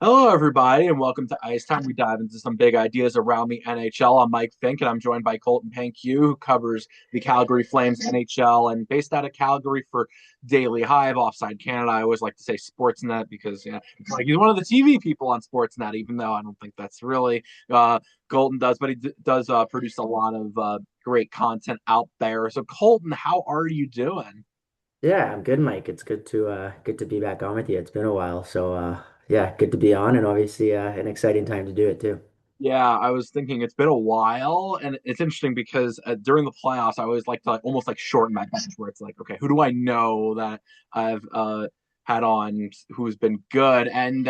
Hello, everybody, and welcome to Ice Time. We dive into some big ideas around the NHL. I'm Mike Fink, and I'm joined by Colton Pankiw, who covers the Calgary Flames NHL and based out of Calgary for Daily Hive, Offside Canada. I always like to say Sportsnet because it's like he's one of the TV people on Sportsnet, even though I don't think that's really Colton does, but does produce a lot of great content out there. So, Colton, how are you doing? Yeah, I'm good, Mike. It's good to be back on with you. It's been a while. Yeah, good to be on and obviously an exciting time to do it too. Yeah, I was thinking it's been a while, and it's interesting because during the playoffs, I always like to almost like shorten my bench, where it's like, okay, who do I know that I've had on who's been good? And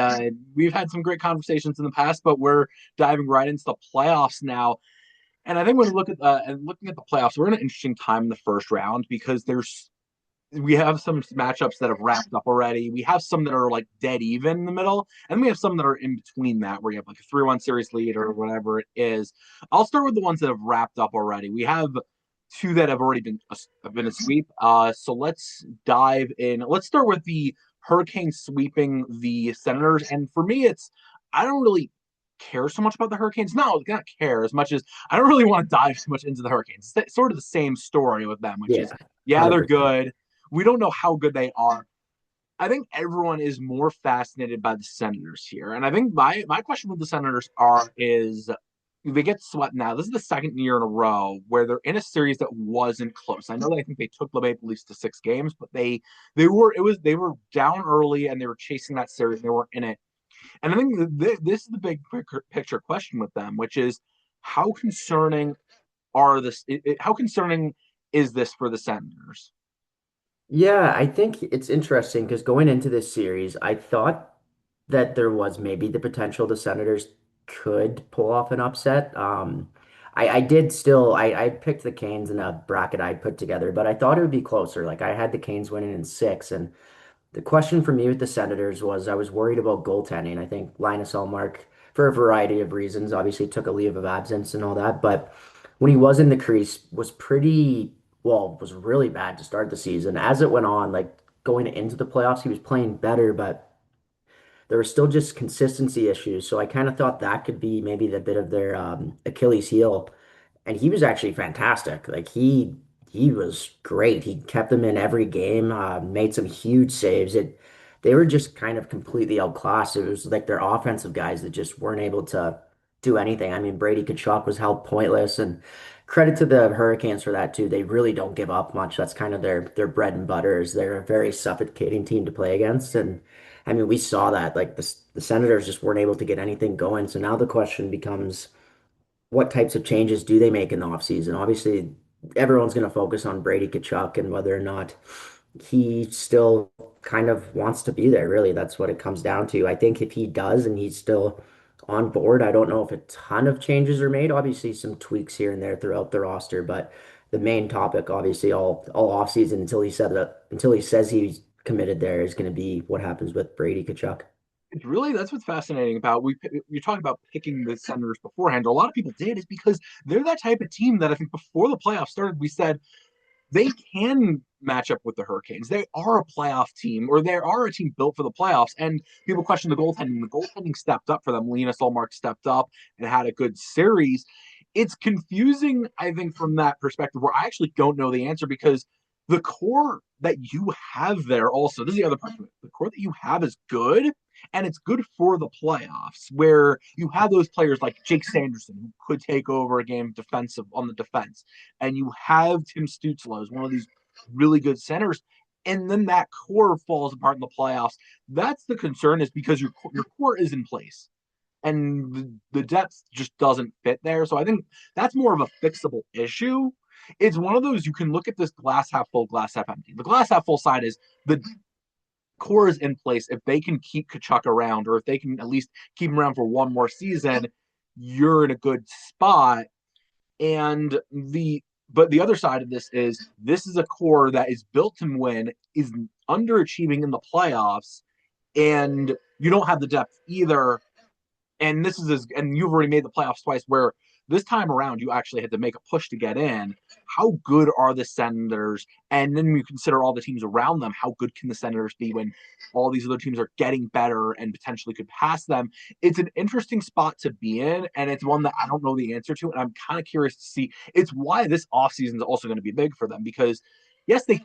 we've had some great conversations in the past, but we're diving right into the playoffs now. And I think when we look at and looking at the playoffs, we're in an interesting time in the first round because we have some matchups that have wrapped up already. We have some that are like dead even in the middle, and we have some that are in between that, where you have like a 3-1 series lead or whatever it is. I'll start with the ones that have wrapped up already. We have two that have already been a sweep. So let's dive in. Let's start with the Hurricanes sweeping the Senators, and for me, it's I don't really care so much about the Hurricanes. No, not care as much as I don't really want to dive too much into the Hurricanes. It's sort of the same story with them, which Yeah, is yeah, they're 100%. good. We don't know how good they are. I think everyone is more fascinated by the Senators here. And I think my question with the Senators is they get swept now. This is the second year in a row where they're in a series that wasn't close. I know that I think they took the Maple Leafs to 6 games, but they were down early and they were chasing that series and they weren't in it. And I think this is the big picture question with them, which is how concerning how concerning is this for the Senators? Yeah, I think it's interesting because going into this series, I thought that there was maybe the potential the Senators could pull off an upset. I did still I picked the Canes in a bracket I put together, but I thought it would be closer. Like I had the Canes winning in six, and the question for me with the Senators was I was worried about goaltending. I think Linus Ullmark, for a variety of reasons, obviously took a leave of absence and all that, but when he was in the crease, was really bad to start the season. As it went on, like going into the playoffs, he was playing better, but there were still just consistency issues. So I kind of thought that could be maybe the bit of their Achilles heel, and he was actually fantastic. He was great. He kept them in every game, made some huge saves. They were just kind of completely outclassed. It was like their offensive guys that just weren't able to do anything. I mean, Brady Tkachuk was held pointless, and credit to the Hurricanes for that too. They really don't give up much. That's kind of their bread and butter. Is they're a very suffocating team to play against, and I mean, we saw that. Like the Senators just weren't able to get anything going. So now the question becomes what types of changes do they make in the offseason? Obviously, everyone's going to focus on Brady Tkachuk and whether or not he still kind of wants to be there. Really, that's what it comes down to. I think if he does and he's still on board, I don't know if a ton of changes are made. Obviously, some tweaks here and there throughout the roster, but the main topic, obviously, all offseason until he says he's committed there is going to be what happens with Brady Tkachuk. It's really that's what's fascinating about you talk about picking the Senators beforehand. A lot of people did is because they're that type of team that I think before the playoffs started, we said they can match up with the Hurricanes. They are a playoff team, or they are a team built for the playoffs. And people question the goaltending. The goaltending stepped up for them. Linus Ullmark stepped up and had a good series. It's confusing, I think, from that perspective, where I actually don't know the answer because the core that you have there also, this is the other part of it. The core that you have is good, and it's good for the playoffs, where you have those players like Jake Sanderson, who could take over a game defensive on the defense, and you have Tim Stützle as one of these really good centers, and then that core falls apart in the playoffs. That's the concern, is because your core is in place and the depth just doesn't fit there. So I think that's more of a fixable issue. It's one of those you can look at this glass half full, glass half empty. The glass half full side is the core is in place. If they can keep Kachuk around, or if they can at least keep him around for one more season, you're in a good spot. And the other side of this is a core that is built to win, is underachieving in the playoffs, and you don't have the depth either. And this is and you've already made the playoffs twice, where This time around, you actually had to make a push to get in. How good are the Senators? And then you consider all the teams around them. How good can the Senators be when all these other teams are getting better and potentially could pass them? It's an interesting spot to be in, and it's one that I don't know the answer to. And I'm kind of curious to see. It's why this offseason is also going to be big for them because yes, they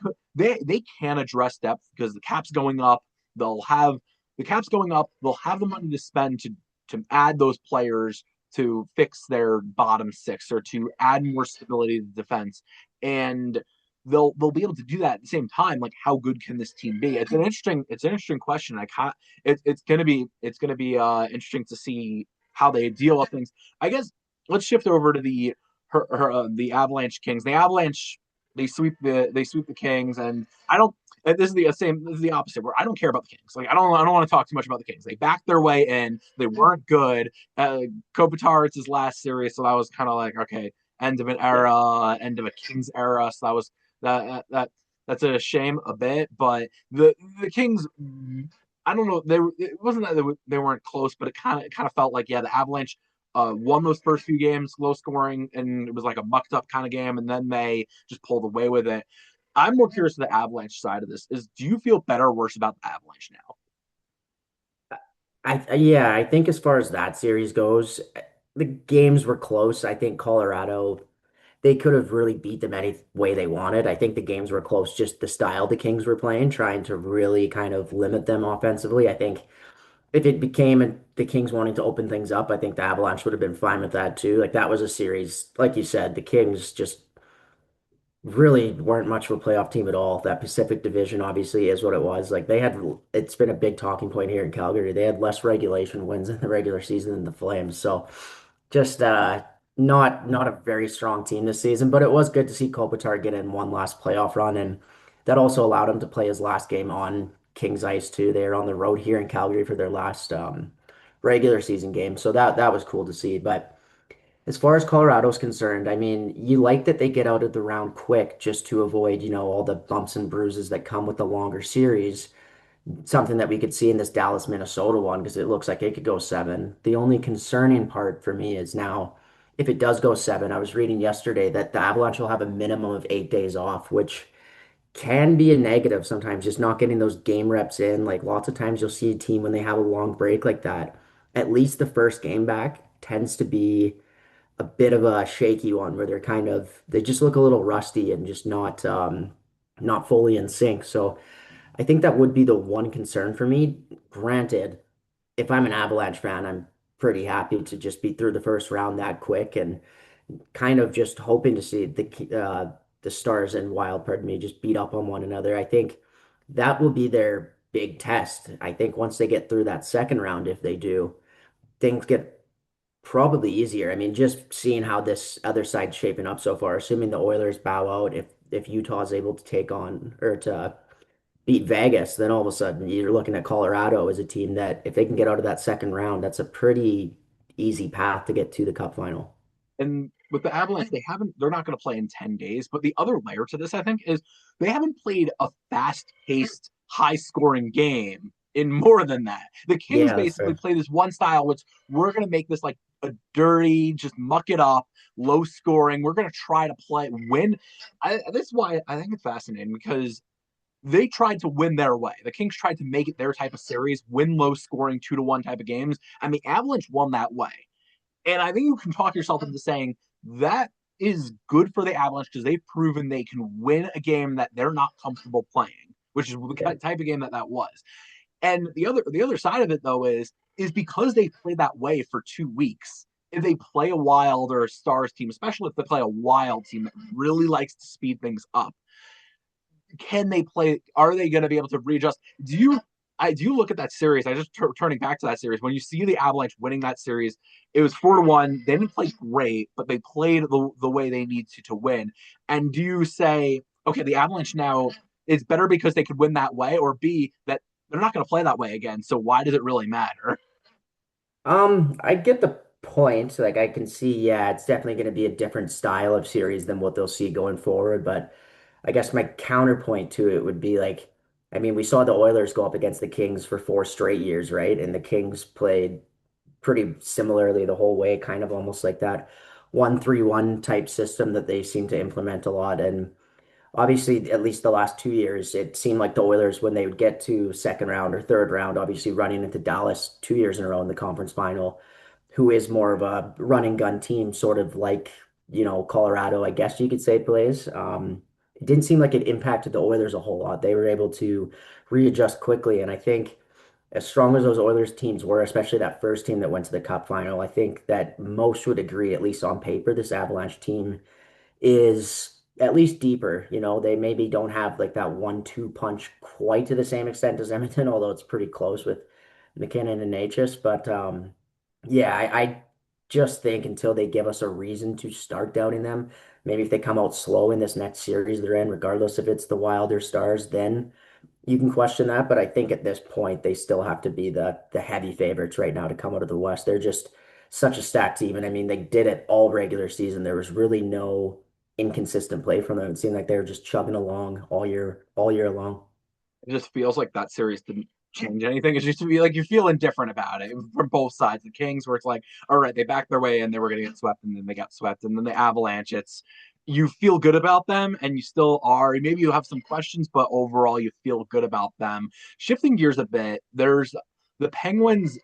can address depth because the cap's going up. They'll have the cap's going up. They'll have the money to spend to add those players to fix their bottom six or to add more stability to the defense. And they'll be able to do that at the same time. Like, how good can this team be? It's an interesting question. It's gonna be interesting to see how they deal with things. I guess let's shift over to the Avalanche Kings. The Avalanche they sweep the Kings, and I don't. This is the same. This is the opposite. Where I don't care about the Kings. Like I don't want to talk too much about the Kings. They backed their way in. They weren't good. Kopitar, it's his last series, so that was kind of like okay, end of an era, end of a Kings era. So that was that's a shame a bit. But the Kings, I don't know. It wasn't that they weren't close, but it kind of felt like yeah, the Avalanche won those first few games, low scoring, and it was like a mucked up kind of game, and then they just pulled away with it. I'm more curious to the Avalanche side of this. Is do you feel better or worse about the Avalanche now? Yeah, I think as far as that series goes, the games were close. I think Colorado, they could have really beat them any way they wanted. I think the games were close, just the style the Kings were playing, trying to really kind of limit them offensively. I think if it became the Kings wanting to open things up, I think the Avalanche would have been fine with that too. Like that was a series, like you said, the Kings just really weren't much of a playoff team at all. That Pacific Division obviously is what it was. Like they had, it's been a big talking point here in Calgary. They had less regulation wins in the regular season than the Flames. So just not a very strong team this season, but it was good to see Kopitar get in one last playoff run, and that also allowed him to play his last game on Kings ice too. They are on the road here in Calgary for their last regular season game. So that was cool to see. But as far as Colorado's concerned, I mean, you like that they get out of the round quick just to avoid, all the bumps and bruises that come with the longer series. Something that we could see in this Dallas, Minnesota one, because it looks like it could go seven. The only concerning part for me is now, if it does go seven, I was reading yesterday that the Avalanche will have a minimum of 8 days off, which can be a negative sometimes, just not getting those game reps in. Like lots of times you'll see a team when they have a long break like that, at least the first game back tends to be a bit of a shaky one where they just look a little rusty and just not fully in sync. So I think that would be the one concern for me. Granted, if I'm an Avalanche fan, I'm pretty happy to just be through the first round that quick and kind of just hoping to see the Stars and Wild, pardon me, just beat up on one another. I think that will be their big test. I think once they get through that second round, if they do, things get probably easier. I mean, just seeing how this other side's shaping up so far, assuming the Oilers bow out, if Utah is able to take on or to beat Vegas, then all of a sudden you're looking at Colorado as a team that if they can get out of that second round, that's a pretty easy path to get to the Cup final. And with the Avalanche, they're not going to play in 10 days. But the other layer to this, I think, is they haven't played a fast paced, high scoring game in more than that. The Kings Yeah, that's basically fair. play this one style, which we're going to make this like a dirty, just muck it up, low scoring. We're going to try to win. This is why I think it's fascinating because they tried to win their way. The Kings tried to make it their type of series, win low scoring 2-1 type of games, and the Avalanche won that way. And I think you can talk yourself into saying that is good for the Avalanche because they've proven they can win a game that they're not comfortable playing, which is Yeah. the type of game that was. And the other side of it though is because they play that way for 2 weeks. If they play a Wild or a Stars team, especially if they play a Wild team that really likes to speed things up, can they play? Are they going to be able to readjust? Do you look at that series? I just turning back to that series. When you see the Avalanche winning that series, it was 4-1. They didn't play great, but they played the way they need to win. And do you say, okay, the Avalanche now is better because they could win that way, or B, that they're not going to play that way again? So why does it really matter? I get the point. Like I can see, yeah, it's definitely going to be a different style of series than what they'll see going forward. But I guess my counterpoint to it would be like, I mean, we saw the Oilers go up against the Kings for 4 straight years, right? And the Kings played pretty similarly the whole way, kind of almost like that 1-3-1 type system that they seem to implement a lot. And obviously, at least the last 2 years, it seemed like the Oilers, when they would get to second round or third round, obviously running into Dallas 2 years in a row in the conference final, who is more of a running gun team, sort of like, Colorado, I guess you could say, plays. It didn't seem like it impacted the Oilers a whole lot. They were able to readjust quickly. And I think as strong as those Oilers teams were, especially that first team that went to the Cup final, I think that most would agree, at least on paper, this Avalanche team is at least deeper. They maybe don't have like that 1-2 punch quite to the same extent as Edmonton, although it's pretty close with McKinnon and Natchez. But yeah, I just think until they give us a reason to start doubting them, maybe if they come out slow in this next series they're in, regardless if it's the Wild or Stars, then you can question that. But I think at this point they still have to be the heavy favorites right now to come out of the West. They're just such a stacked team. And I mean, they did it all regular season. There was really no inconsistent play from them. It seemed like they were just chugging along all year long. It just feels like that series didn't change anything. It's just to be like you feel indifferent about it from both sides. The Kings, where it's like, all right, they backed their way and they were going to get swept, and then they got swept, and then the Avalanche. It's you feel good about them, and you still are. Maybe you have some questions, but overall, you feel good about them. Shifting gears a bit, there's the Penguins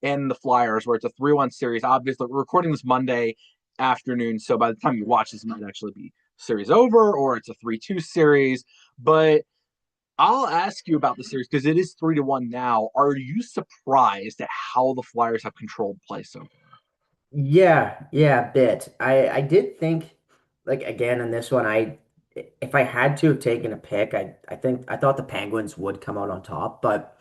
and the Flyers, where it's a 3-1 series. Obviously, we're recording this Monday afternoon, so by the time you watch this, it might actually be series over, or it's a 3-2 series. But I'll ask you about the series because it is 3-1 now. Are you surprised at how the Flyers have controlled play so far? Yeah, a bit. I did think, like, again in this one, if I had to have taken a pick, I thought the Penguins would come out on top. But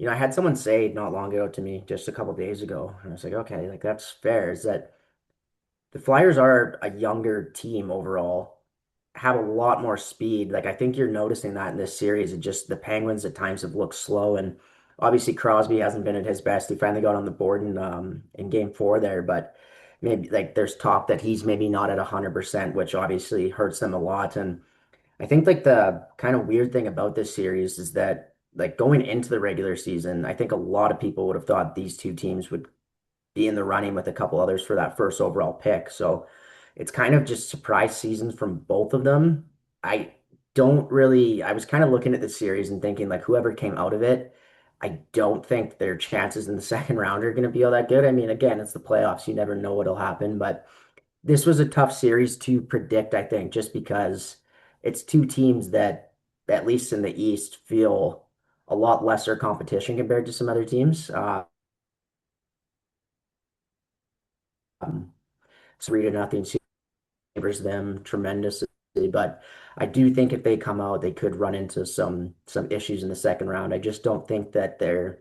I had someone say not long ago to me, just a couple days ago, and I was like, okay, like that's fair. Is that the Flyers are a younger team overall, have a lot more speed. Like I think you're noticing that in this series. It just the Penguins at times have looked slow, and obviously Crosby hasn't been at his best. He finally got on the board in game four there, but maybe like there's talk that he's maybe not at 100%, which obviously hurts them a lot. And I think like the kind of weird thing about this series is that like going into the regular season, I think a lot of people would have thought these two teams would be in the running with a couple others for that first overall pick. So it's kind of just surprise seasons from both of them. I I was kind of looking at the series and thinking like whoever came out of it, I don't think their chances in the second round are going to be all that good. I mean, again, it's the playoffs. You never know what'll happen, but this was a tough series to predict, I think, just because it's two teams that, at least in the East, feel a lot lesser competition compared to some other teams. 3-0 favors them tremendously. But I do think if they come out, they could run into some issues in the second round. I just don't think that they're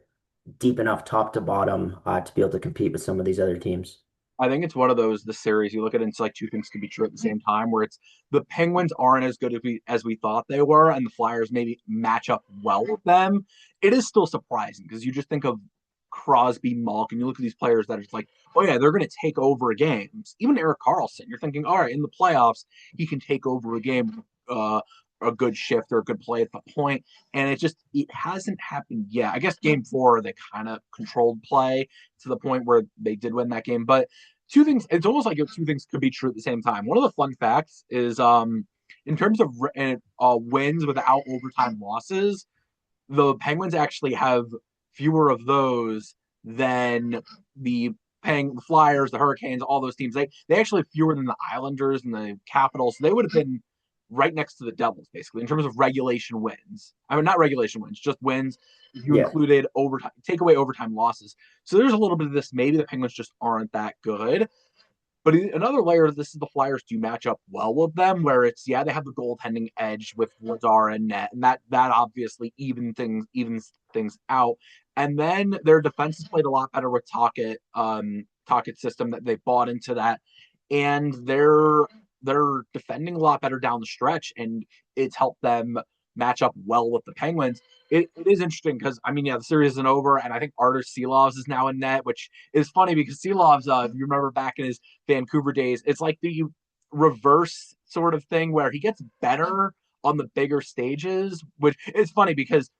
deep enough top to bottom to be able to compete with some of these other teams. I think it's one of those the series you look at it and it's like two things can be true at the same time. Where it's the Penguins aren't as good as we thought they were, and the Flyers maybe match up well with them. It is still surprising because you just think of Crosby, Malk, and you look at these players that are just like, oh yeah, they're going to take over games. Even Eric Carlson, you're thinking, all right, in the playoffs, he can take over a game, a good shift or a good play at the point, and it hasn't happened yet. I guess Game 4 they kind of controlled play to the point where they did win that game, but two things. It's almost like two things could be true at the same time. One of the fun facts is in terms of wins without overtime losses, the Penguins actually have fewer of those than the Flyers, the Hurricanes, all those teams. They actually have fewer than the Islanders and the Capitals. So they would have been right next to the Devils, basically, in terms of regulation wins. I mean, not regulation wins, just wins. If you Yeah. included overtime, take away overtime losses. So there's a little bit of this. Maybe the Penguins just aren't that good. But another layer of this is the Flyers do match up well with them, where it's they have the goaltending edge with Lazar and net, and that obviously evens things out. And then their defense has played a lot better with Tocchet system that they bought into that, and they're defending a lot better down the stretch, and it's helped them match up well with the Penguins. It is interesting because I mean, the series isn't over, and I think Artur Silovs is now in net, which is funny because Silovs, if you remember back in his Vancouver days, it's like the reverse sort of thing where he gets better on the bigger stages, which is funny because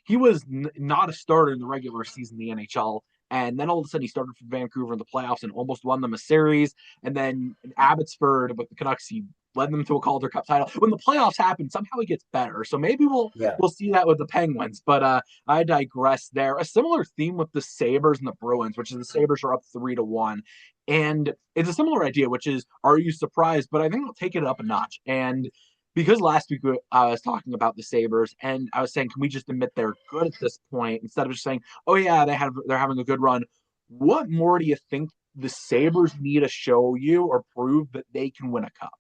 he was not a starter in the regular season in the NHL. And then all of a sudden he started for Vancouver in the playoffs and almost won them a series. And then in Abbotsford with the Canucks, he led them to a Calder Cup title. When the playoffs happen, somehow he gets better. So maybe Yeah. we'll see that with the Penguins. But I digress there. A similar theme with the Sabres and the Bruins, which is the Sabres are up 3-1. And it's a similar idea, which is, are you surprised? But I think I'll take it up a notch. And because last week I was talking about the Sabres, and I was saying, can we just admit they're good at this point instead of just saying, oh yeah, they're having a good run? What more do you think the Sabres need to show you or prove that they can win a cup?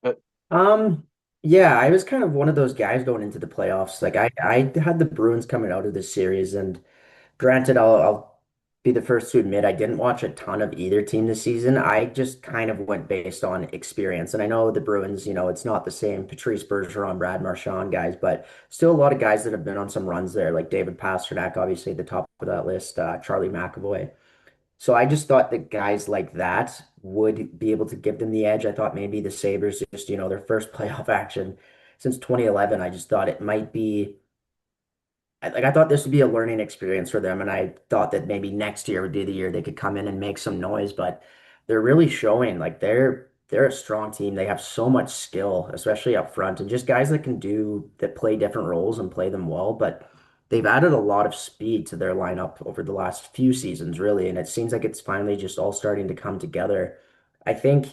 Uh, Um, yeah, I was kind of one of those guys going into the playoffs. Like I had the Bruins coming out of this series, and granted, I'll be the first to admit I didn't watch a ton of either team this season. I just kind of went based on experience. And I know the Bruins, it's not the same Patrice Bergeron, Brad Marchand guys, but still a lot of guys that have been on some runs there, like David Pastrnak, obviously at the top of that list, Charlie McAvoy. So I just thought that guys like that would be able to give them the edge. I thought maybe the Sabres, just, their first playoff action since 2011, I just thought it might be like I thought this would be a learning experience for them, and I thought that maybe next year would be the year they could come in and make some noise. But they're really showing like they're a strong team. They have so much skill, especially up front, and just guys that play different roles and play them well. But they've added a lot of speed to their lineup over the last few seasons, really, and it seems like it's finally just all starting to come together. I think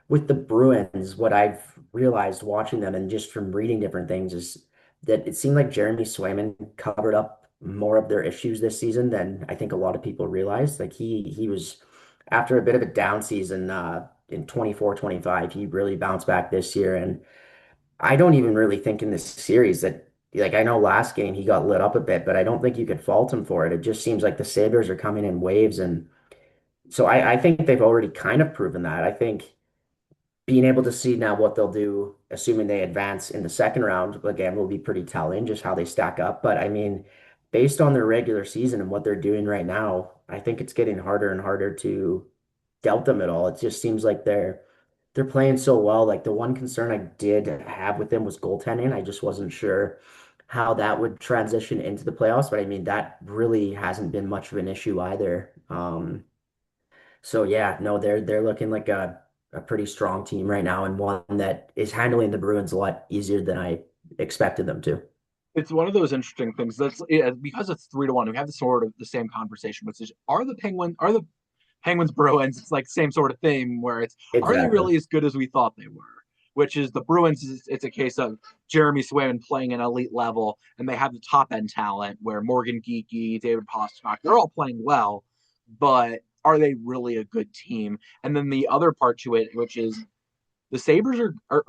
with the Bruins, what I've realized watching them and just from reading different things is that it seemed like Jeremy Swayman covered up more of their issues this season than I think a lot of people realized. Like he was after a bit of a down season in 24-25, he really bounced back this year. And I don't even really think in this series that like I know last game he got lit up a bit, but I don't think you could fault him for it. It just seems like the Sabres are coming in waves. And so I think they've already kind of proven that. I think being able to see now what they'll do, assuming they advance in the second round, again, will be pretty telling just how they stack up. But I mean, based on their regular season and what they're doing right now, I think it's getting harder and harder to doubt them at all. It just seems like they're playing so well. Like the one concern I did have with them was goaltending. I just wasn't sure how that would transition into the playoffs, but I mean that really hasn't been much of an issue either. So yeah, no, they're looking like a pretty strong team right now and one that is handling the Bruins a lot easier than I expected them to. it's one of those interesting things that's yeah, because it's 3-1. We have the sort of the same conversation, which is are the Penguins Bruins? It's like same sort of thing where it's are they Exactly. really as good as we thought they were? Which is the Bruins. It's a case of Jeremy Swayman playing an elite level, and they have the top end talent where Morgan Geeky, David Pastrnak, they're all playing well, but are they really a good team? And then the other part to it, which is the Sabres are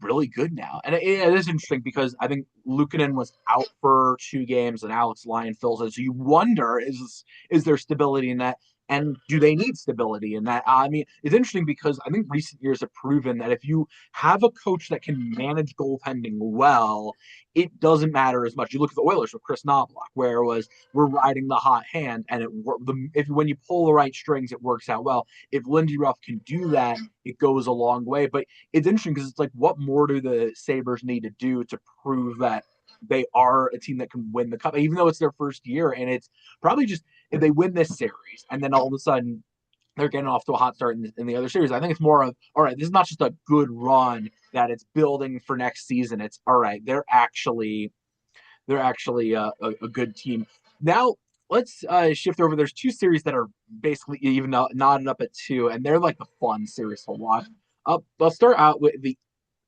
really good now. And it is interesting because I think Luukkonen was out for 2 games and Alex Lyon fills it. So you wonder, is there stability in that? And do they need stability in that? I mean, it's interesting because I think recent years have proven that if you have a coach that can manage goaltending well, it doesn't matter as much. You look at the Oilers with Chris Knobloch, where it was we're riding the hot hand, and if when you pull the right strings, it works out well. If Lindy Ruff can do that, it goes a long way. But it's interesting because it's like, what more do the Sabres need to do to prove that they are a team that can win the cup, even though it's their first year? And it's probably just if they win this series and then all of a sudden they're getting off to a hot start in the other series. I think it's more of, all right, this is not just a good run that it's building for next season. It's all right, they're actually a good team. Now let's shift over. There's 2 series that are basically even knotted up at 2, and they're like the fun series to watch. I'll start out with the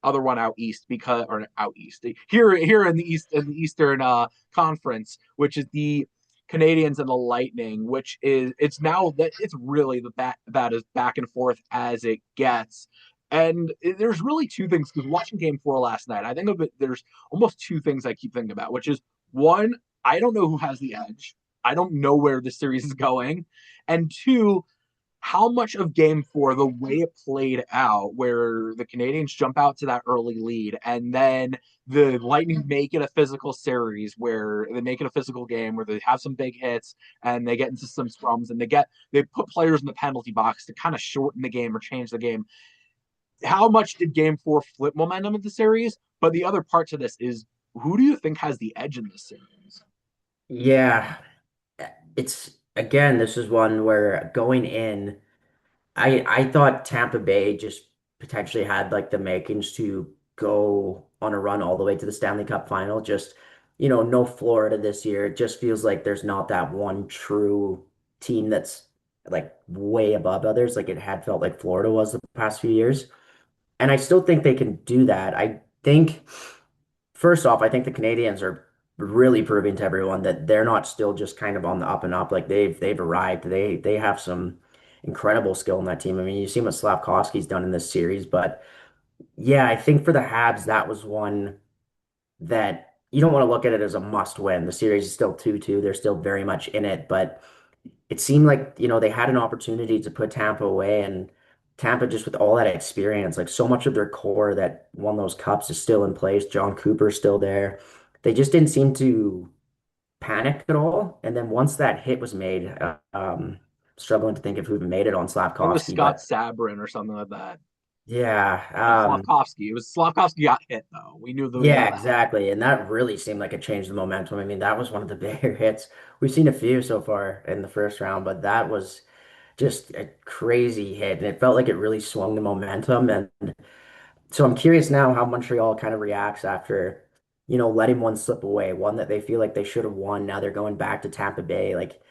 other one out east because or out east here in the Eastern Conference, which is the Canadians and the Lightning, which is it's now that it's really that is back and forth as it gets. And there's really 2 things because watching Game 4 last night, I think of it. There's almost 2 things I keep thinking about, which is one, I don't know who has the edge. I don't know where the series is going, and two, how much of Game 4, the way it played out, where the Canadians jump out to that early lead, and then the Lightning make it a physical series where they make it a physical game where they have some big hits and they get into some scrums and they put players in the penalty box to kind of shorten the game or change the game. How much did Game 4 flip momentum of the series? But the other part to this is Who do you think has the edge in this series? Yeah, it's again, this is one where going in, I thought Tampa Bay just potentially had like the makings to go on a run all the way to the Stanley Cup final. Just, no Florida this year. It just feels like there's not that one true team that's like way above others, like it had felt like Florida was the past few years. And I still think they can do that. I think, first off, I think the Canadians are really proving to everyone that they're not still just kind of on the up and up. Like they've arrived. They have some incredible skill in that team. I mean, you see what Slavkovsky's done in this series, but yeah, I think for the Habs, that was one that you don't want to look at it as a must win. The series is still 2-2. They're still very much in it, but it seemed like, they had an opportunity to put Tampa away, and Tampa just with all that experience, like so much of their core that won those cups is still in place. John Cooper's still there. They just didn't seem to panic at all. And then once that hit was made, struggling to think of who even made it on I think it was Slavkovsky, Scott but Sabrin or something like that. yeah, Not Slavkovsky. It was Slavkovsky got hit though. We yeah, know that. exactly. And that really seemed like it changed the momentum. I mean, that was one of the bigger hits. We've seen a few so far in the first round, but that was just a crazy hit, and it felt like it really swung the momentum. And so I'm curious now how Montreal kind of reacts after, letting one slip away, one that they feel like they should have won. Now they're going back to Tampa Bay, like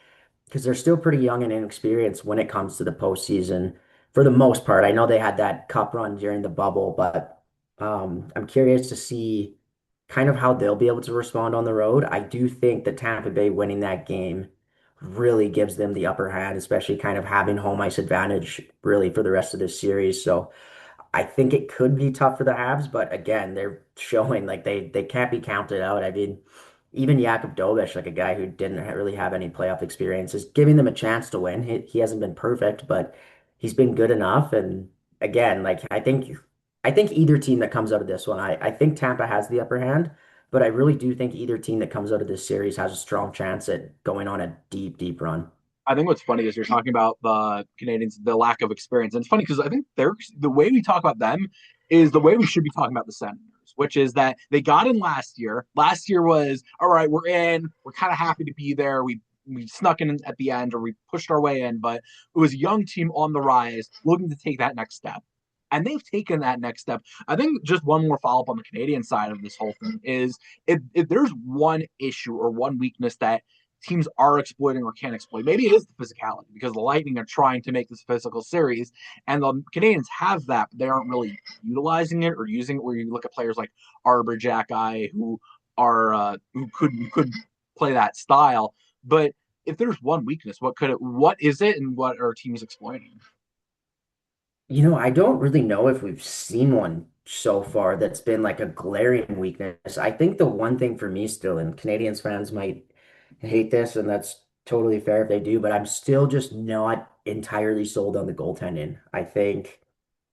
because they're still pretty young and inexperienced when it comes to the postseason for the most part. I know they had that cup run during the bubble, but I'm curious to see kind of how they'll be able to respond on the road. I do think that Tampa Bay winning that game really gives them the upper hand, especially kind of having home ice advantage really for the rest of this series. So I think it could be tough for the Habs, but again, they're showing like they can't be counted out. I mean, even Jakub Dobeš, like a guy who didn't really have any playoff experience, is giving them a chance to win. He hasn't been perfect, but he's been good enough. And again, like I think either team that comes out of this one, I think Tampa has the upper hand, but I really do think either team that comes out of this series has a strong chance at going on a deep, deep run. I think what's funny is you're talking about the Canadians, the lack of experience. And it's funny because I think they're the way we talk about them is the way we should be talking about the Senators, which is that they got in last year. Last year was all right, we're in, we're kind of happy to be there. We snuck in at the end or we pushed our way in, but it was a young team on the rise looking to take that next step. And they've taken that next step. I think just one more follow up on the Canadian side of this whole thing is if there's one issue or one weakness that teams are exploiting or can exploit. Maybe it is the physicality because the Lightning are trying to make this physical series, and the Canadians have that, but they aren't really utilizing it or using it. Where you look at players like Arbor, Jack Eye, who are who could play that style. But if there's one weakness, what could it? What is it, and what are teams exploiting? I don't really know if we've seen one so far that's been like a glaring weakness. I think the one thing for me still, and Canadians fans might hate this, and that's totally fair if they do, but I'm still just not entirely sold on the goaltending. I think,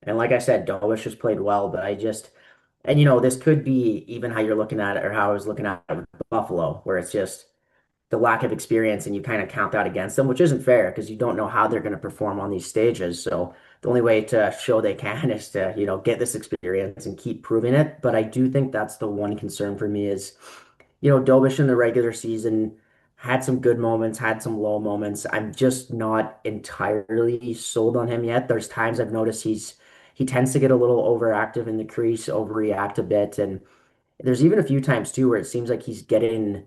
and like I said, Dovish has played well, but and this could be even how you're looking at it or how I was looking at it with Buffalo, where it's just the lack of experience and you kind of count that against them, which isn't fair because you don't know how they're going to perform on these stages. So the only way to show they can is to, get this experience and keep proving it. But I do think that's the one concern for me is, Dobish in the regular season had some good moments, had some low moments. I'm just not entirely sold on him yet. There's times I've noticed he tends to get a little overactive in the crease, overreact a bit. And there's even a few times too where it seems like he's getting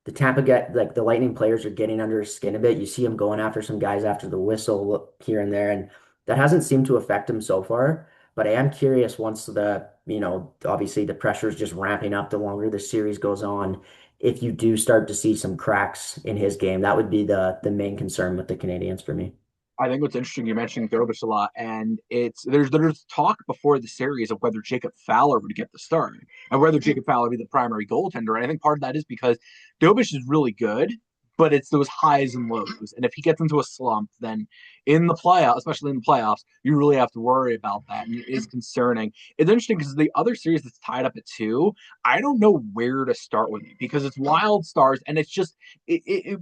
the Tampa get like the Lightning players are getting under his skin a bit. You see him going after some guys after the whistle here and there, and that hasn't seemed to affect him so far. But I am curious once obviously the pressure is just ramping up the longer the series goes on. If you do start to see some cracks in his game, that would be the main concern with the Canadians for me. I think what's interesting, you're mentioning Thurbush a lot, and there's talk before the series of whether Jacob Fowler would get the start and whether Jacob Fowler would be the primary goaltender. And I think part of that is because Dobish is really good, but it's those highs and lows. And if he gets into a slump, then in the playoffs, especially in the playoffs, you really have to worry about that. And it is concerning. It's interesting because the other series that's tied up at two, I don't know where to start with it because it's wild stars and it's just it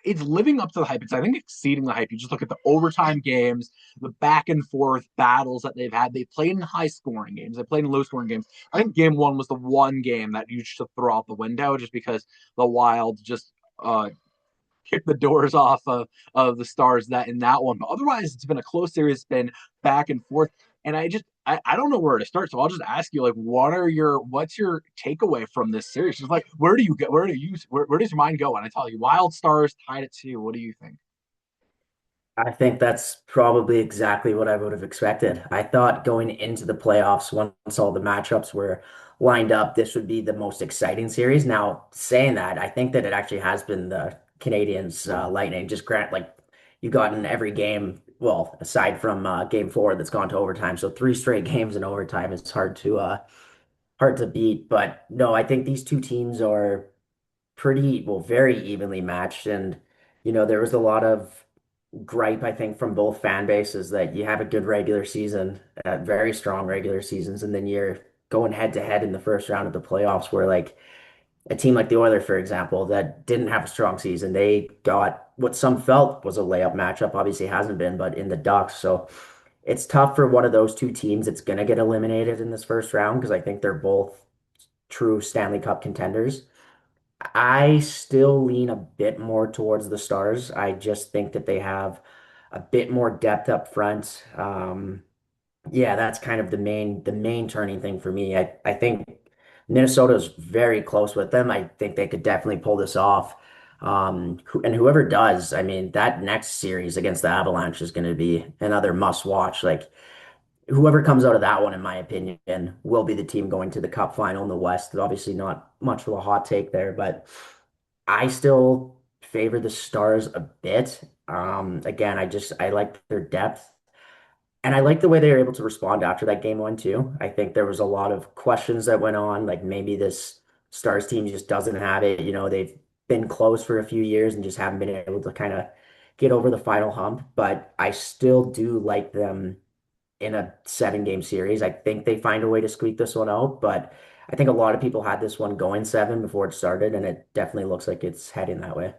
it's living up to the hype. It's I think exceeding the hype. You just look at the overtime games, the back and forth battles that they've had. They played in high scoring games. They played in low scoring games. I think game one was the one game that you should throw out the window just because the Wild just kick the doors off of the Stars that in that one. But otherwise, it's been a close series. It's been back and forth. And I don't know where to start. So I'll just ask you, like, what's your takeaway from this series? Just like, where does your mind go? And I tell you, Wild Stars tied at 2. What do you think? I think that's probably exactly what I would have expected. I thought going into the playoffs, once all the matchups were lined up, this would be the most exciting series. Now, saying that, I think that it actually has been the Canadians Lightning. Just grant like you got in every game, well, aside from game four that's gone to overtime. So three straight games in overtime is hard to beat. But no, I think these two teams are pretty, well, very evenly matched. And, there was a lot of gripe, I think, from both fan bases that you have a good regular season, very strong regular seasons, and then you're going head to head in the first round of the playoffs where like a team like the Oilers, for example, that didn't have a strong season, they got what some felt was a layup matchup. Obviously hasn't been, but in the Ducks. So it's tough for one of those two teams that's going to get eliminated in this first round because I think they're both true Stanley Cup contenders. I still lean a bit more towards the Stars. I just think that they have a bit more depth up front. Yeah, that's kind of the main turning thing for me. I think Minnesota's very close with them. I think they could definitely pull this off. And whoever does, I mean, that next series against the Avalanche is going to be another must watch. Like whoever comes out of that one, in my opinion, will be the team going to the Cup final in the West. Obviously, not much of a hot take there, but I still favor the Stars a bit. Again, I like their depth. And I like the way they were able to respond after that game one too. I think there was a lot of questions that went on, like maybe this Stars team just doesn't have it. They've been close for a few years and just haven't been able to kind of get over the final hump. But I still do like them in a 7 game series. I think they find a way to squeak this one out, but I think a lot of people had this one going 7 before it started, and it definitely looks like it's heading that way.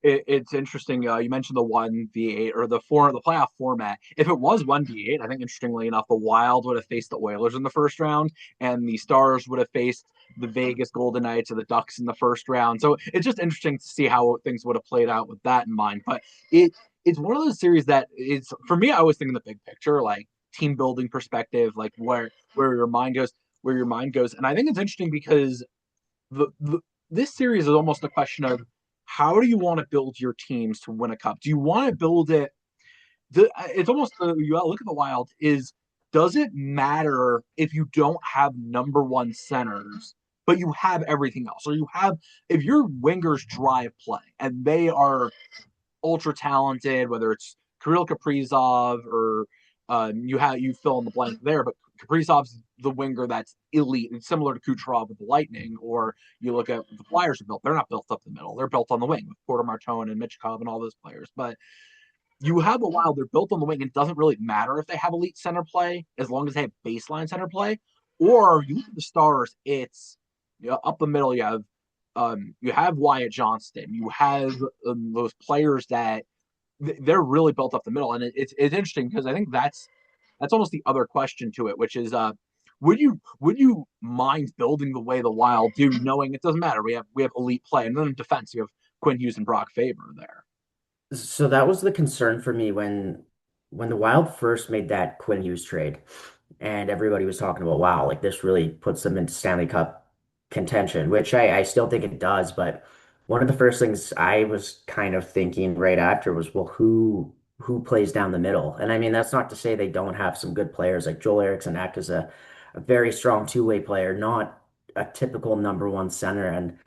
It's interesting. You mentioned the 1v8 or the playoff format. If it was 1v8, I think interestingly enough, the Wild would have faced the Oilers in the first round, and the Stars would have faced the Vegas Golden Knights or the Ducks in the first round. So it's just interesting to see how things would have played out with that in mind. But it's one of those series that is for me. I always think in the big picture, like team building perspective, like where your mind goes, where your mind goes, and I think it's interesting because the this series is almost a question of how do you want to build your teams to win a cup? Do you want to build it? It's almost you look at the Wild. Does it matter if you don't have number one centers, but you have everything else? Or you have if your wingers drive play and they are ultra talented, whether it's Kirill Kaprizov or you fill in the blank there, but Kaprizov's the winger that's elite and similar to Kucherov with the Lightning, or you look at the Flyers are built. They're not built up the middle. They're built on the wing with Porter Martone and Michkov and all those players. But you have the Wild, they're built on the wing. It doesn't really matter if they have elite center play as long as they have baseline center play. Or you look at the Stars, it's up the middle. You have Wyatt Johnston. You have those players that they're really built up the middle, and it's interesting because I think that's almost the other question to it, which is would you mind building the way the Wild do, knowing it doesn't matter? We have elite play, and then in defense you have Quinn Hughes and Brock Faber there. So that was the concern for me when the Wild first made that Quinn Hughes trade, and everybody was talking about, wow, like this really puts them into Stanley Cup contention, which I still think it does. But one of the first things I was kind of thinking right after was, well, who plays down the middle? And I mean, that's not to say they don't have some good players. Like Joel Eriksson Ek is a very strong two-way player, not a typical number one center. And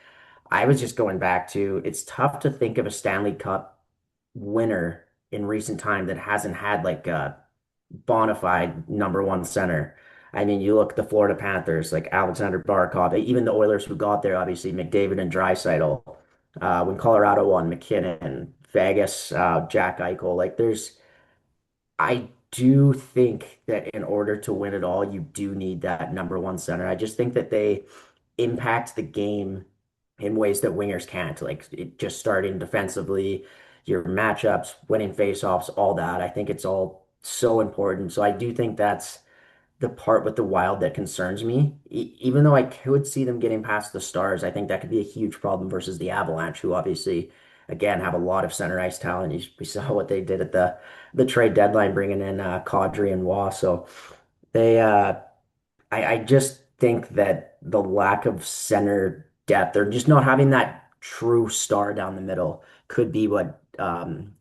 I was just going back to it's tough to think of a Stanley Cup winner in recent time that hasn't had like a bona fide number one center. I mean, you look at the Florida Panthers, like Alexander Barkov, even the Oilers who got there, obviously McDavid and Draisaitl. When Colorado won, McKinnon, Vegas, Jack Eichel. Like I do think that in order to win it all, you do need that number one center. I just think that they impact the game in ways that wingers can't, like just starting defensively, your matchups, winning faceoffs, all that. I think it's all so important. So I do think that's the part with the Wild that concerns me. Even though I could see them getting past the Stars, I think that could be a huge problem versus the Avalanche, who obviously, again, have a lot of center ice talent. We saw what they did at the trade deadline, bringing in Kadri and Waugh. So they, I just think that the lack of center depth or just not having that true star down the middle could be what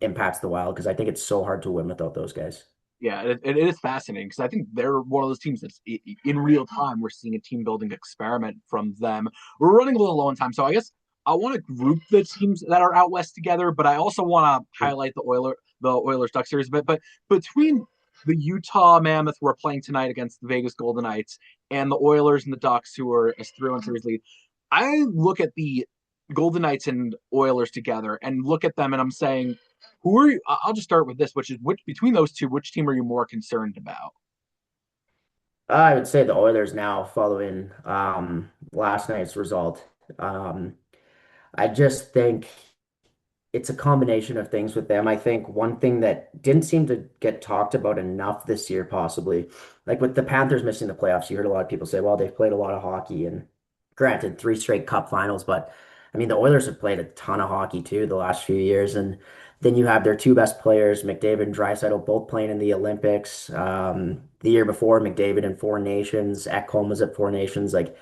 impacts the Wild because I think it's so hard to win without those guys. Yeah, it is fascinating because I think they're one of those teams that's in real time. We're seeing a team building experiment from them. We're running a little low on time, so I guess I want to group the teams that are out west together, but I also want to highlight the Oilers Duck series. But between the Utah Mammoth who are playing tonight against the Vegas Golden Knights and the Oilers and the Ducks who are a 3-1 series lead, I look at the Golden Knights and Oilers together and look at them and I'm saying who are you? I'll just start with this, which is which between those two, which team are you more concerned about? I would say the Oilers now following last night's result. Um, I just think it's a combination of things with them. I think one thing that didn't seem to get talked about enough this year, possibly, like with the Panthers missing the playoffs, you heard a lot of people say, well, they've played a lot of hockey and granted, three straight cup finals, but I mean, the Oilers have played a ton of hockey too the last few years. And then you have their two best players, McDavid and Draisaitl, both playing in the Olympics. The year before, McDavid in Four Nations, Ekholm was at Four Nations. Like,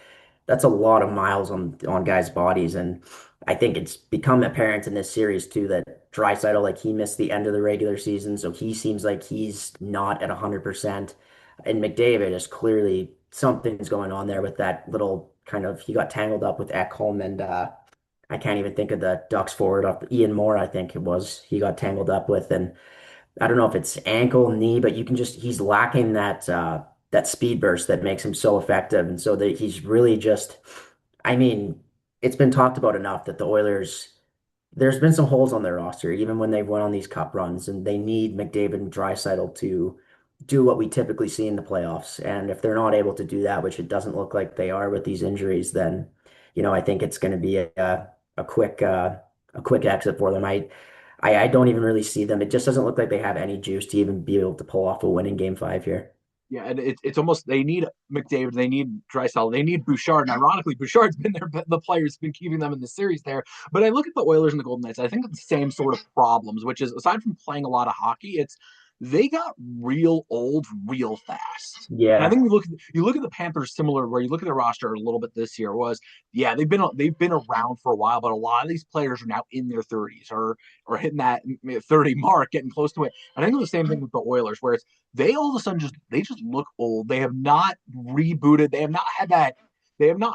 that's a lot of miles on guys' bodies, and I think it's become apparent in this series too that Draisaitl, like he missed the end of the regular season, so he seems like he's not at 100%. And McDavid is clearly something's going on there with that little kind of he got tangled up with Ekholm and I can't even think of the Ducks forward off Ian Moore, I think it was he got tangled up with, and I don't know if it's ankle, knee, but you can just he's lacking that speed burst that makes him so effective. And so that he's really just I mean, it's been talked about enough that the Oilers there's been some holes on their roster, even when they've went on these cup runs, and they need McDavid and Draisaitl to do what we typically see in the playoffs. And if they're not able to do that, which it doesn't look like they are with these injuries, then I think it's going to be a quick a quick exit for them. I don't even really see them. It just doesn't look like they have any juice to even be able to pull off a win in Game 5 here. Yeah, and it's almost they need McDavid, they need Drysdale, they need Bouchard. And ironically, Bouchard's been there, the players been keeping them in the series there. But I look at the Oilers and the Golden Knights, I think it's the same sort of problems, which is aside from playing a lot of hockey, it's they got real old real fast. And I Yeah. think you look at the Panthers similar where you look at their roster a little bit this year was yeah they've been around for a while but a lot of these players are now in their 30s or hitting that 30 mark getting close to it. And I think it's the same thing with the Oilers where it's they all of a sudden just look old. They have not rebooted. They have not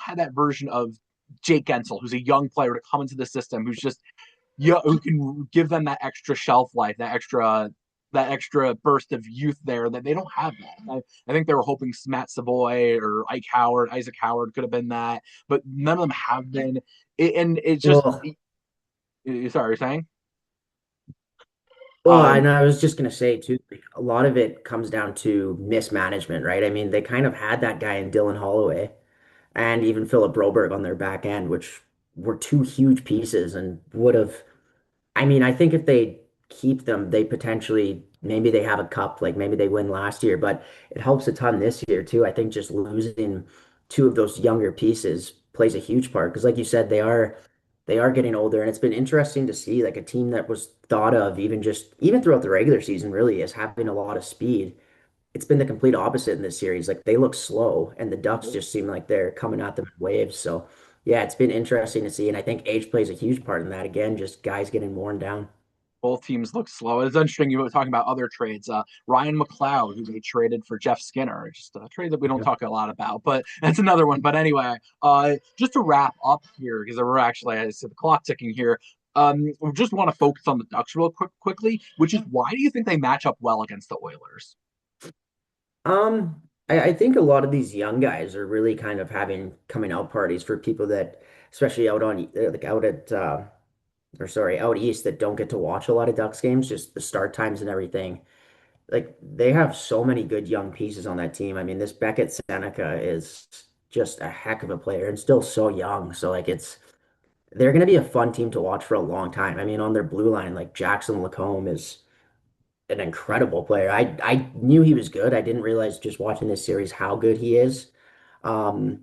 had that version of Jake Gensel, who's a young player to come into the system, who's just yeah, who can give them that extra shelf life, that extra burst of youth there that they don't have that. I think they were hoping Matt Savoy or Isaac Howard could have been that, but none of them have been. And it's just Well, sorry, you're saying? Well, Um, I was just gonna say too, like, a lot of it comes down to mismanagement, right? I mean, they kind of had that guy in Dylan Holloway and even Philip Broberg on their back end, which were two huge pieces and would have. I mean, I think if they keep them, they potentially maybe they have a cup, like maybe they win last year, but it helps a ton this year too. I think just losing two of those younger pieces plays a huge part because, like you said, they are getting older, and it's been interesting to see like a team that was thought of even throughout the regular season really as having a lot of speed. It's been the complete opposite in this series. Like they look slow, and the Ducks just seem like they're coming at them in waves. So yeah, it's been interesting to see, and I think age plays a huge part in that. Again, just guys getting worn down. both teams look slow. It's interesting you were talking about other trades. Ryan McLeod, who they traded for Jeff Skinner, just a trade that we don't Yeah. talk a lot about, but that's another one. But anyway, just to wrap up here, because we're actually, I said the clock ticking here. We just want to focus on the Ducks real quickly, which is why do you think they match up well against the Oilers? I think a lot of these young guys are really kind of having coming out parties for people that, especially out on like out at or sorry, out east that don't get to watch a lot of Ducks games, just the start times and everything. Like they have so many good young pieces on that team. I mean, this Beckett Seneca is just a heck of a player and still so young. So like they're going to be a fun team to watch for a long time. I mean, on their blue line, like Jackson Lacombe is an incredible player. I knew he was good. I didn't realize just watching this series how good he is. Um,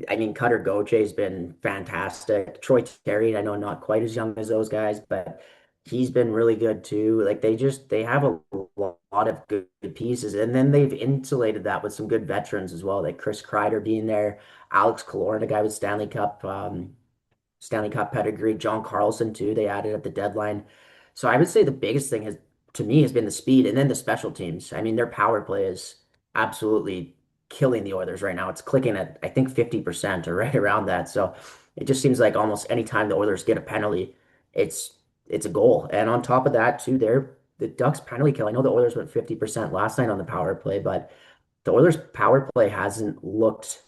I mean, Cutter Gauthier has been fantastic. Troy Terry, I know not quite as young as those guys, but he's been really good too. Like they have a lot of good pieces, and then they've insulated that with some good veterans as well, like Chris Kreider being there, Alex Killorn, a guy with Stanley Cup pedigree, John Carlson too. They added at the deadline. So I would say the biggest thing has to me has been the speed and then the special teams. I mean, their power play is absolutely killing the Oilers right now. It's clicking at I think 50% or right around that. So it just seems like almost any time the Oilers get a penalty, it's it's a goal. And on top of that too, the Ducks penalty kill. I know the Oilers went 50% last night on the power play, but the Oilers power play hasn't looked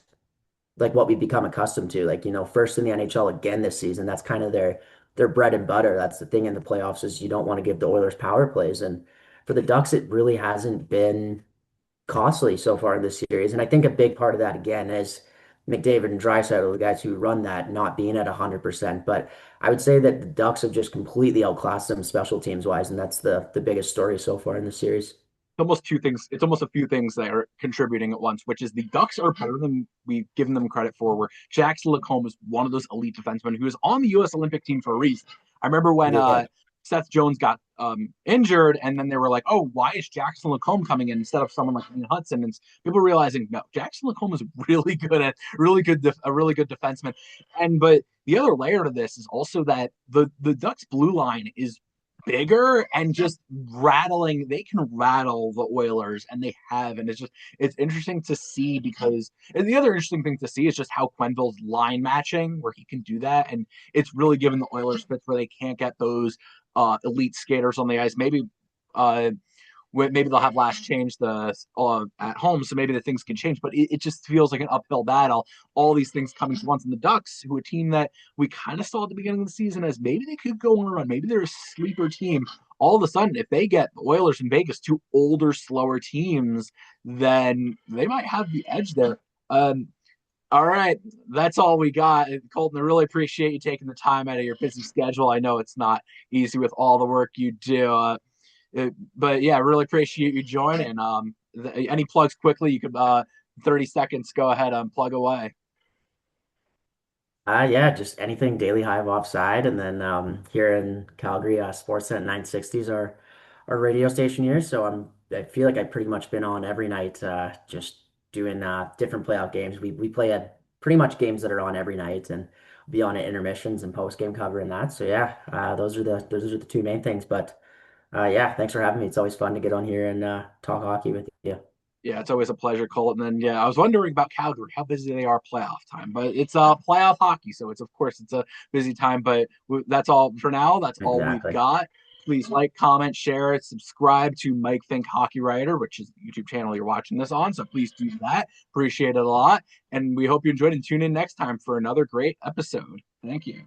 like what we've become accustomed to. Like, first in the NHL again this season. That's kind of their bread and butter. That's the thing in the playoffs is you don't want to give the Oilers power plays. And for the Ducks, it really hasn't been costly so far in this series. And I think a big part of that again is McDavid and Draisaitl, the guys who run that, not being at 100%. But I would say that the Ducks have just completely outclassed them special teams wise, and that's the biggest story so far in the series. Almost two things. It's almost a few things that are contributing at once, which is the Ducks are better than we've given them credit for. Where Jackson Lacombe is one of those elite defensemen who is on the U.S. Olympic team for a reason. I remember when Yeah. Seth Jones got injured, and then they were like, "Oh, why is Jackson Lacombe coming in instead of someone like Ian Hudson?" And people realizing, no, Jackson Lacombe is a really good defenseman. But the other layer to this is also that the Ducks blue line is bigger and just rattling. They can rattle the Oilers, and they have. And it's interesting to see because and the other interesting thing to see is just how Quenneville's line matching, where he can do that, and it's really given the Oilers fits where they can't get those elite skaters on the ice. Uh, maybe they'll have last change the at home, so maybe the things can change. But it just feels like an uphill battle. All these things coming to once, and the Ducks, who a team that we kind of saw at the beginning of the season as maybe they could go on a run, maybe they're a sleeper team. All of a sudden, if they get the Oilers and Vegas, two older, slower teams, then they might have the edge there. All right, that's all we got. Colton, I really appreciate you taking the time out of your busy schedule. I know it's not easy with all the work you do. But yeah, I really appreciate you joining. Any plugs quickly? You could 30 seconds. Go ahead, plug away. Yeah, just anything Daily Hive offside, and then here in Calgary, Sportsnet 960 is our radio station here. So I feel like I've pretty much been on every night, just doing different playoff games. We play at pretty much games that are on every night, and be on at intermissions and post game cover and that. So yeah, those are the two main things. But yeah, thanks for having me. It's always fun to get on here and talk hockey with you. Yeah, it's always a pleasure, Colton. And yeah, I was wondering about Calgary, how busy they are playoff time, but it's playoff hockey, so it's of course it's a busy time. But that's all for now. That's all we've Exactly. got. Please like, comment, share it, subscribe to Mike Fink Hockey Writer, which is the YouTube channel you're watching this on. So please do that. Appreciate it a lot. And we hope you enjoyed and tune in next time for another great episode. Thank you.